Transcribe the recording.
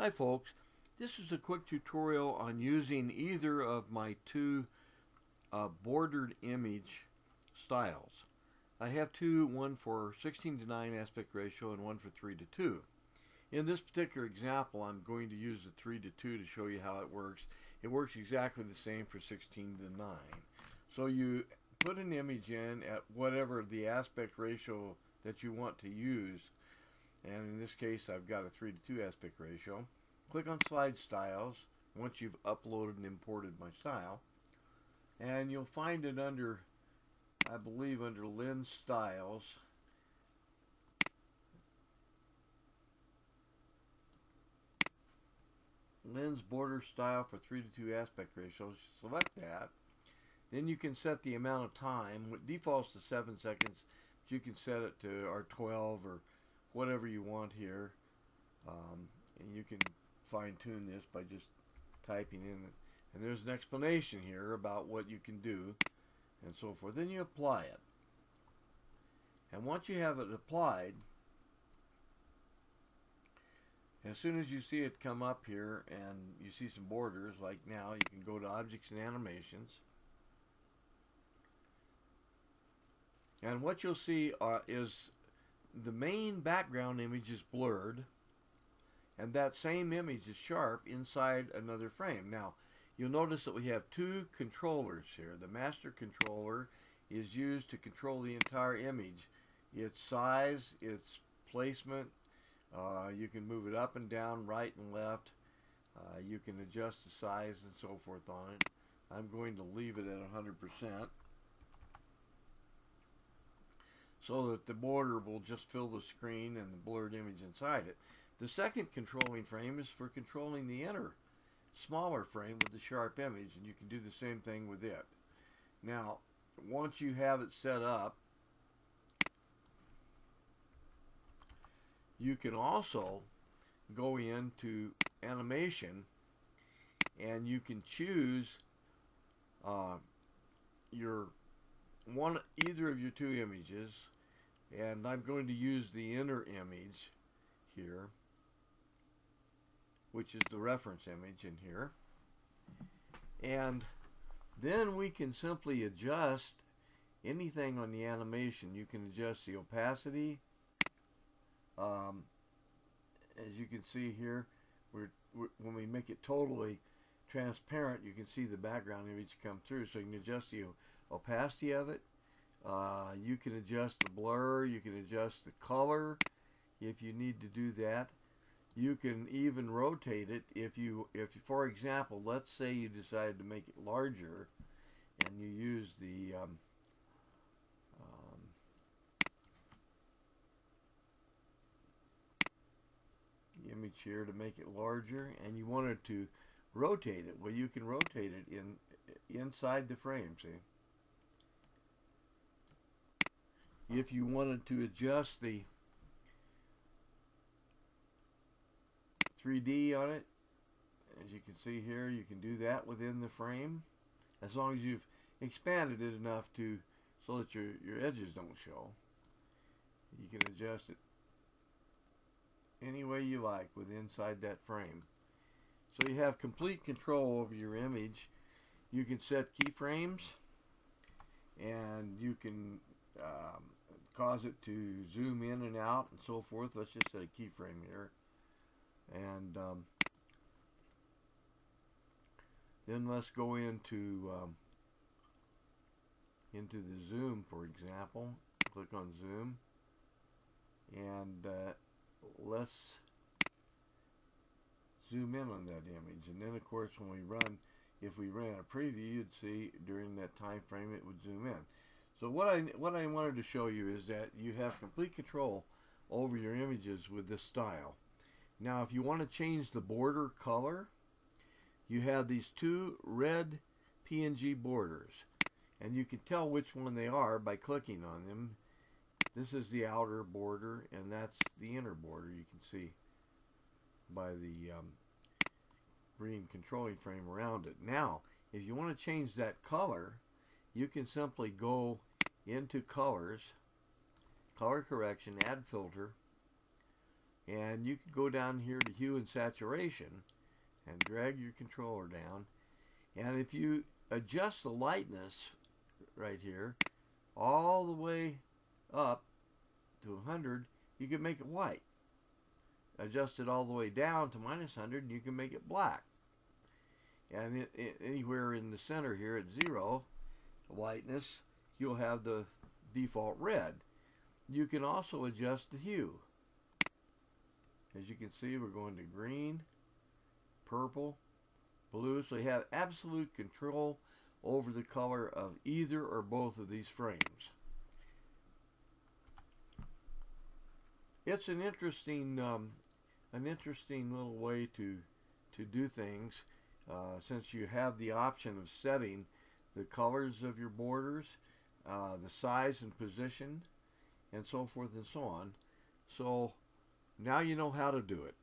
Hi folks, this is a quick tutorial on using either of my two bordered image styles. I have two, one for 16:9 aspect ratio and one for 3:2. In this particular example, I'm going to use the 3:2 to show you how it works. It works exactly the same for 16:9. So you put an image in at whatever the aspect ratio that you want to use, and in this case I've got a 3:2 aspect ratio. Click on Slide Styles once you've uploaded and imported my style, and you'll find it under, I believe, under Lens Styles. Lens border style for 3:2 aspect ratios. Select that. Then you can set the amount of time. It defaults to 7 seconds, but you can set it to or 12 or whatever you want here. And you can fine-tune this by just typing in, and there's an explanation here about what you can do and so forth. Then you apply it, and once you have it applied, as soon as you see it come up here and you see some borders, like now, you can go to Objects and Animations, and what you'll see is the main background image is blurred, and that same image is sharp inside another frame. Now, you'll notice that we have two controllers here. The master controller is used to control the entire image, its size, its placement. You can move it up and down, right and left. You can adjust the size and so forth on it. I'm going to leave it at 100%. so that the border will just fill the screen and the blurred image inside it. The second controlling frame is for controlling the inner, smaller frame with the sharp image, and you can do the same thing with it. Now, once you have it set up, you can also go into animation and you can choose either of your two images, and I'm going to use the inner image here, which is the reference image in here, and then we can simply adjust anything on the animation. You can adjust the opacity. As you can see here, when we make it totally transparent, you can see the background image come through, so you can adjust the opacity of it. You can adjust the blur, you can adjust the color if you need to do that. You can even rotate it if for example, let's say you decided to make it larger and you use the image here to make it larger, and you wanted to rotate it. Well, you can rotate it inside the frame, see? If you wanted to adjust the 3D on it, as you can see here, you can do that within the frame, as long as you've expanded it enough so that your edges don't show. You can adjust it any way you like inside that frame. So you have complete control over your image. You can set keyframes, and you can cause it to zoom in and out and so forth. Let's just set a keyframe here, and then let's go into the zoom, for example. Click on zoom, and let's zoom in on that image. And then, of course, if we ran a preview, you'd see during that time frame it would zoom in. So what I wanted to show you is that you have complete control over your images with this style. Now, if you want to change the border color, you have these two red PNG borders, and you can tell which one they are by clicking on them. This is the outer border, and that's the inner border. You can see by the green controlling frame around it. Now, if you want to change that color, you can simply go into colors, color correction, add filter, And you can go down here to hue and saturation and drag your controller down. And if you adjust the lightness right here all the way up to 100, you can make it white. Adjust it all the way down to -100 and you can make it black. And anywhere in the center here at 0 lightness, you'll have the default red. You can also adjust the hue. As you can see, we're going to green, purple, blue, so you have absolute control over the color of either or both of these frames. It's an interesting little way to do things, since you have the option of setting the colors of your borders, the size and position, and so forth and so on. So now you know how to do it.